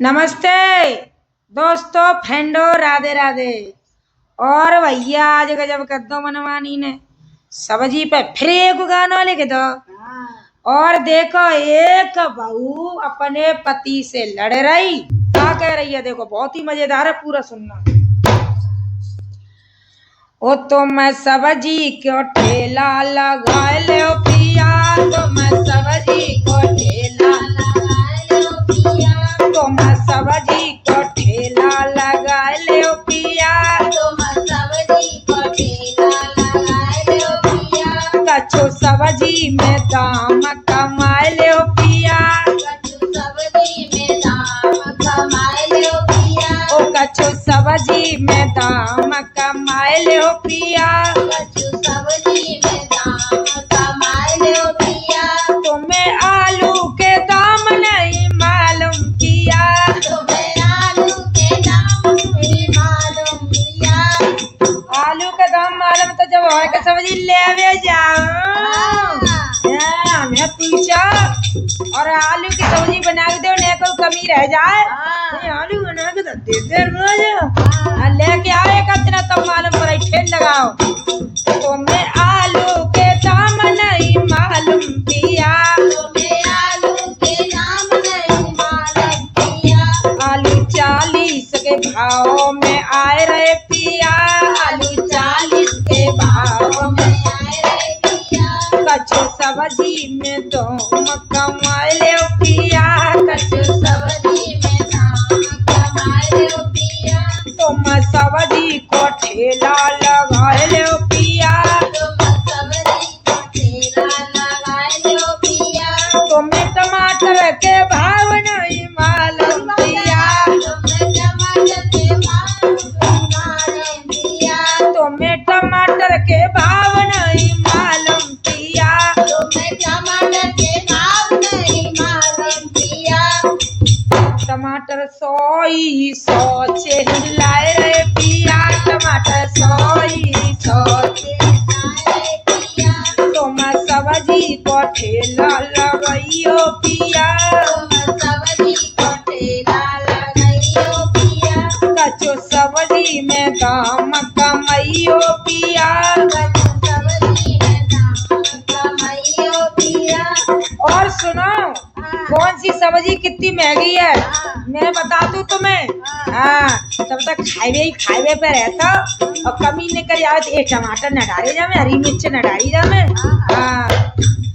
नमस्ते दोस्तों, फ्रेंडो, राधे राधे। और भैया आज गजब कर दो मनमानी ने सब्जी पे फिर एक गाना लिख दो। और देखो एक बहू अपने पति से लड़ रही, क्या कह रही है देखो, बहुत ही मजेदार है, पूरा सुनना। ओ तो मैं सब्जी को ठेला लगा लो पिया, तो मैं सब्जी को ठेला लगा लो पिया, तो मैं सब्जी को ठेला लगा लो पिया, तो मैं सब्जी को ठेला लगा लो पिया। कछु सब्जी में दाम कमाए लो पिया, कछु सब्जी में दाम कमाए लो पिया, ओ कछु सब्जी में दाम कमाए लो पिया, कछु सब्जी में दाम कमाए लो पिया। तुम्हें आलू के दाम नहीं मालूम किया, तुम्हें आलू के दाम नहीं मालूम किया। आलू का दाम मालूम तो जब और के सब्जी लेवे जाओ मैं पूछा, और आलू की सब्जी बना के दो, ने कोई कमी रह जाए आलू बना के दे दे रोज लेके आओ एक इतना तब मालूम पर ठेल लगाओ। तुम्हें आलू के दाम नहीं मालूम किया, तुम्हें आलू के दाम नहीं मालूम किया। आलू 40 के भाव में आए रहे पिया, आलू 40 के भाव में आए रहे पिया। कछु सब्जी में दाम कमाए लो पिया, कछु सब्जी में दाम कमाए लो पिया। तुम सब्जी को ठेला लगा लो पिया, तुम सब्जी को ठेला लगा लो पिया। तुम्हें टमाटर के भाव नहीं मालूम पिया, तुम्हें टमाटर के भाव नहीं मालूम पिया। तुम्हें टमाटर के भाव नहीं मालूम पिया, तुम्हें टमाटर के भाव नहीं मालूम पिया। टमाटर 100 चिल्लाए रे पिया, टमाटर 100 चिल्लाए रे पिया। तुम सब्जी को ठेला लगाइयो पिया, तुम सब्जी को ठेला लगाइयो पिया। कछु सब्जी में दाम कमाइयो पिया, कछु सब्जी में दाम कमाइयो पिया। और सुनो कौन सी सब्जी कितनी महंगी है मैं बता दूं तुम्हें। तब तक खाइबे पे रहता और कमी नहीं कर जाए तो एक टमाटर न डाले जामे, हरी मिर्च न डाली जामे।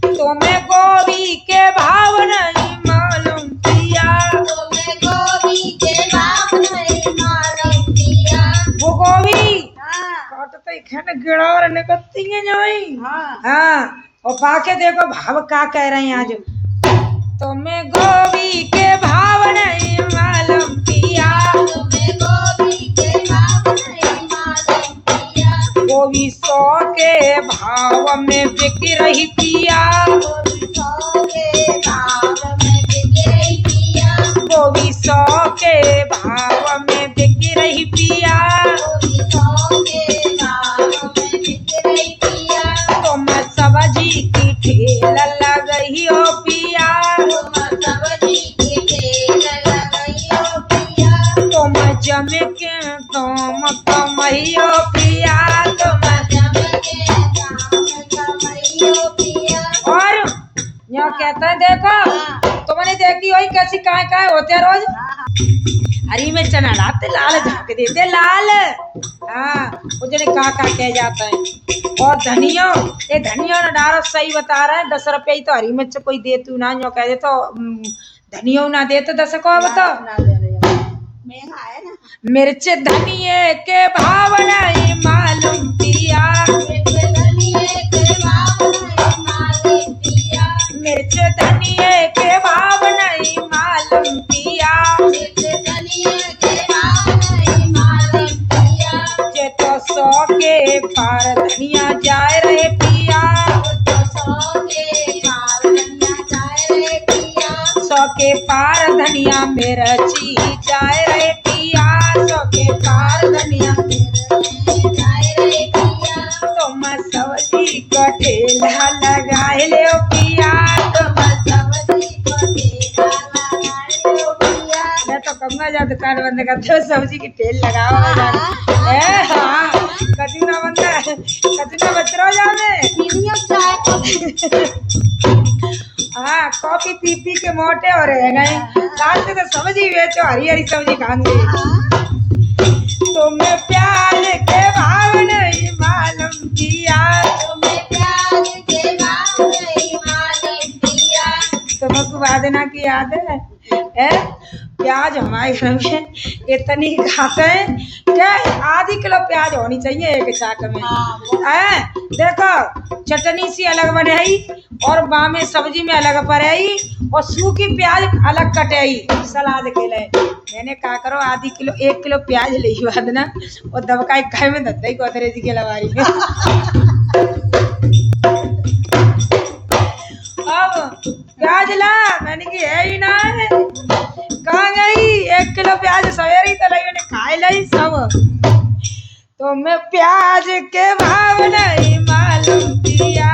तुम्हें गोभी के भाव नहीं मालूम पिया, तुम्हें गोभी के भाव नहीं मालूम पिया। वो गोभी काटते ही खाने गिड़ार निकलती है जोई। और बाकी देखो भाव क्या कह रहे हैं आज। तुम्हें गोभी के भाव नहीं मालूम पिया, तुम्हें गोभी के भाव नहीं मालूम पिया। गोभी 100 के भाव में बिक रही पिया, गोभी 100 के भाव में बिक रही पिया। गोभी 100 के भाव में बिक रही पिया, गोभी 100 के भाव में बिक रही पिया। तुम सब्जी की ठेला लगाई हो पिया, तुम जम के तुम कमाइयो पिया, तुम जम के तुम कमाइयो पिया। और यहाँ कहता है देखो तुमने देखी होई कैसी काय होते हैं रोज। हरी मिर्च न लाते लाल झाँक देते लाल, वो जने का कह जाता है। और धनिया ये धनिया न डालो, सही बता रहा है 10 रुपये ही तो हरी मिर्च कोई दे तू ना, जो कह दे तो धनिया ना दे तो 10 को बताओ। मिर्च धनिये के भाव नहीं मालूम पिया, मिर्च धनिये के भाव नहीं मालूम पिया। मिर्च धनिये के भाव नहीं मालूम पिया, मिर्च धनिये के भाव नहीं मालूम पिया। जे तो 100 के पार धनिया जाए रे पिया, तो 100 के पार धनिया जाए रे पिया। 100 के पार धनिया मिर्ची जाए रे पिया, 100 के पार धनिया मिर्ची जाए रे पिया। तुम सब्जी को ठेला लगाए लो पिया, तुम सब्जी को ठेला लगाए लो पिया। मैं तो कहूँगा जब दुकान बंद करते हो सब्जी की ठेल लगाओ हाँ कचूना बंदा कचूना बच रहा जाने हाँ कॉफी पी पी के मोटे हो रहे हैं नहीं लास्ट में तो सब्जी बेचो हरी हरी सब्जी खाएंगे तुम्हें प्याज के भाव नहीं मालूम किया तुमको वादना की याद है प्याज हमारे घर में इतनी खाते हैं क्या आधी किलो प्याज होनी चाहिए एक चाक में देखो चटनी सी अलग बनाई और बामे सब्जी में अलग पड़ाई और सूखी प्याज अलग कटाई सलाद के लिए मैंने कहा करो आधी किलो 1 किलो प्याज ले ना और दबका एक खाए में दत्ता ही कोतरे जी के लवारी में अब प्याज ला मैंने की है ही ना कहाँ गई 1 किलो प्याज सवेरे ही तो लाई मैंने खाए लाई सब तो मैं प्याज के भाव नहीं मालूम किया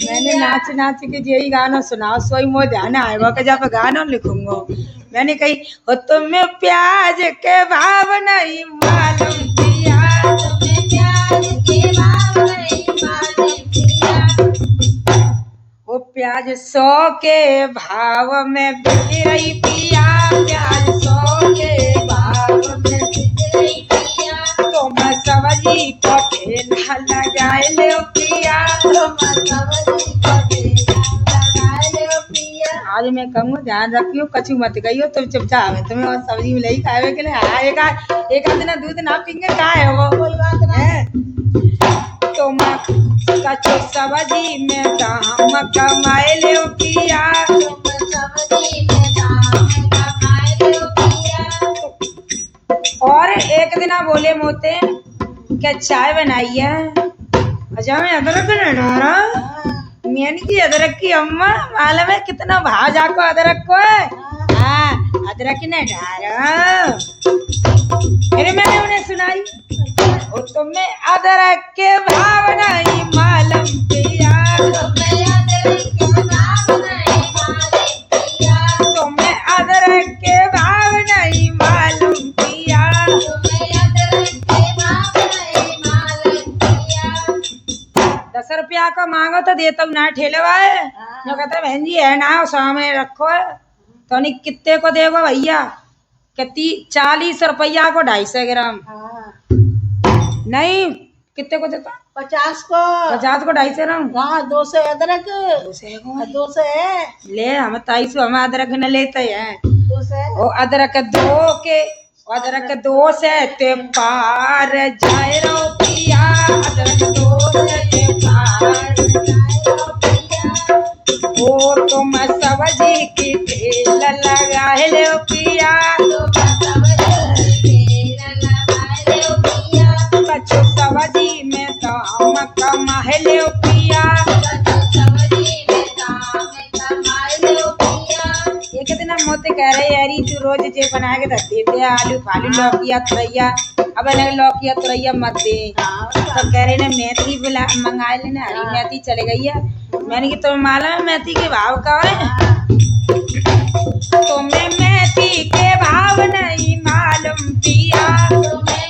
मैंने नाच नाच के यही गाना सुनाओ सोई मो ध्यान आएगा कि जब गाना लिखूंगा मैंने कही हो तुम्हें प्याज के भाव नहीं मालूम किया वो प्याज 100 के भाव में बिक रही पिया प्याज 100 के भाव में बिक रही पिया तो मैं सब्जी को ठेला लगाए ले पिया आज मैं कहूँ ध्यान रखियो कछु मत गई हो तुम चुपचाप है तुम्हें और सब्जी में नहीं खाए के लिए हाँ एक आध दिन दूध ना पीएंगे का है वो कोई बात नहीं तो मैं कछु सब्जी में दाम कमाए ले पिया और एक दिन बोले मोते क्या चाय बनाई है अच्छा मैं अदरक न डारा मैंने की अदरक की अम्मा मालूम है कितना भाव जाको अदरक को हाँ अदरक न डारा फिर मैंने उन्हें सुनाई और तुम्हें अदरक के भाव नहीं मालूम किया तुम्हें अदरक के भाव नहीं मालूम किया 10 रुपया का मांगो तो देता हूँ ना ठेले वाले जो कहता बहन जी है ना सामने रखो तो नहीं कितने को देगा भैया कि 40 रुपया को 250 ग्राम नहीं कितने को देता 50 को 250 ग्राम हाँ 200 अदरक 200 है ले हम 250 हम अदरक न लेते हैं 200 वो अदरक 2 से ते पार जाए रो पिया अदरक 2 से ते पार वो तुम सब्जी की ठेल लगाए ले पिया कछु सब्जी में दाम कमाए ले पिया एक दिन हम मोते कह रहे यारी तू रोज जे बना के दे दे आलू फालू लौकिया तुरैया अब अलग लौकिया तुरैया मत दे तो कह रहे ने मेथी बुला मंगा लेना हरी मेथी चले गई है मैंने कि तुम्हें मालूम है मेथी के भाव का है तुम्हें मेथी के भाव नहीं मालूम पिया तुम्हें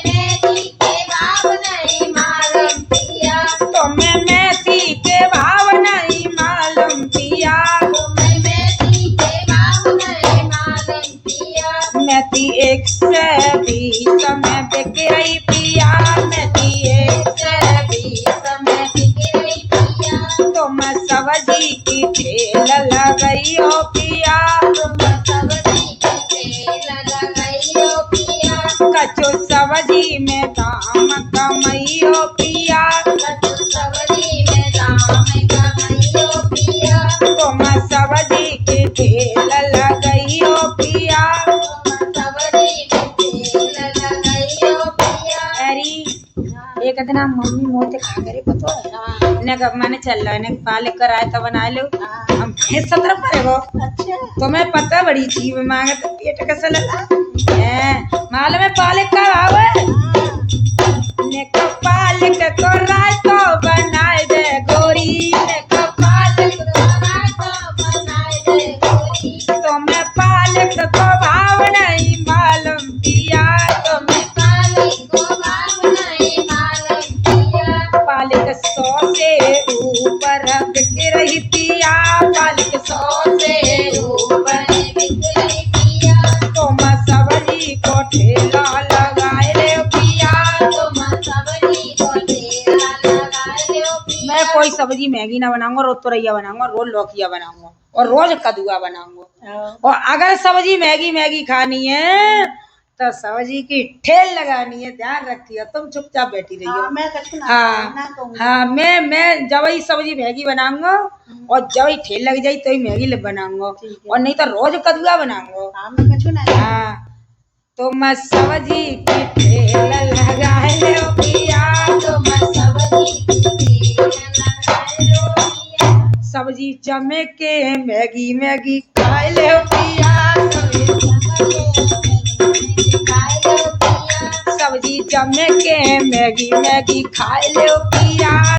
मेथी के भाव नहीं मालूम पिया मेथी 120 में बिक रही पिया मेथी 120 में बिक रही पिया तुम सब्जी की ठेल लगाई हो पिया कछु सब्जी में दाम कमाई हो पिया तुम सब्जी की ठेल लगाई हो पिया एक दिन मम्मी मोते खा करे पतो है मैंने चल रहा है पाले कर आए तो बना लो हम 17 पड़ेगो अच्छा तुम्हें पता बड़ी चीज मांगे तो पेट कैसे लगा मालूम है पालक का भाव है ने को पालक को रायतो बनाए दे गोरी ने को पालक को रायतो बनाए दे गोरी से ऊपर तुम सब्जी को ठेला लगाए रे पिया। मैं कोई सब्जी महंगी ना बनाऊंगा, रोज तुरैया बनाऊंगा, रोज लौकिया बनाऊंगा और रोज कद्दुआ बनाऊंगा। और अगर सब्जी मैगी मैगी खानी है तो सब्जी की ठेल लगानी है, ध्यान रखिए। तुम चुपचाप बैठी रहिए। हाँ, मैं कछु ना कहूँगी। हाँ, मैं जब ही सब्जी मैगी बनाऊंगा और जब ही ठेल लग जाई तो ही मैगी बनाऊंगा, और नहीं तो रोज कद्दुआ बनाऊंगा। हाँ, मैं कछु ना हाँ, तो मैं सब्जी की ठेल लगाए रे पिया, तो मैं सब्जी जमे के मैगी मैगी खाए ले पिया। सब्जी जमे के मैगी मैगी खाए ले पिया।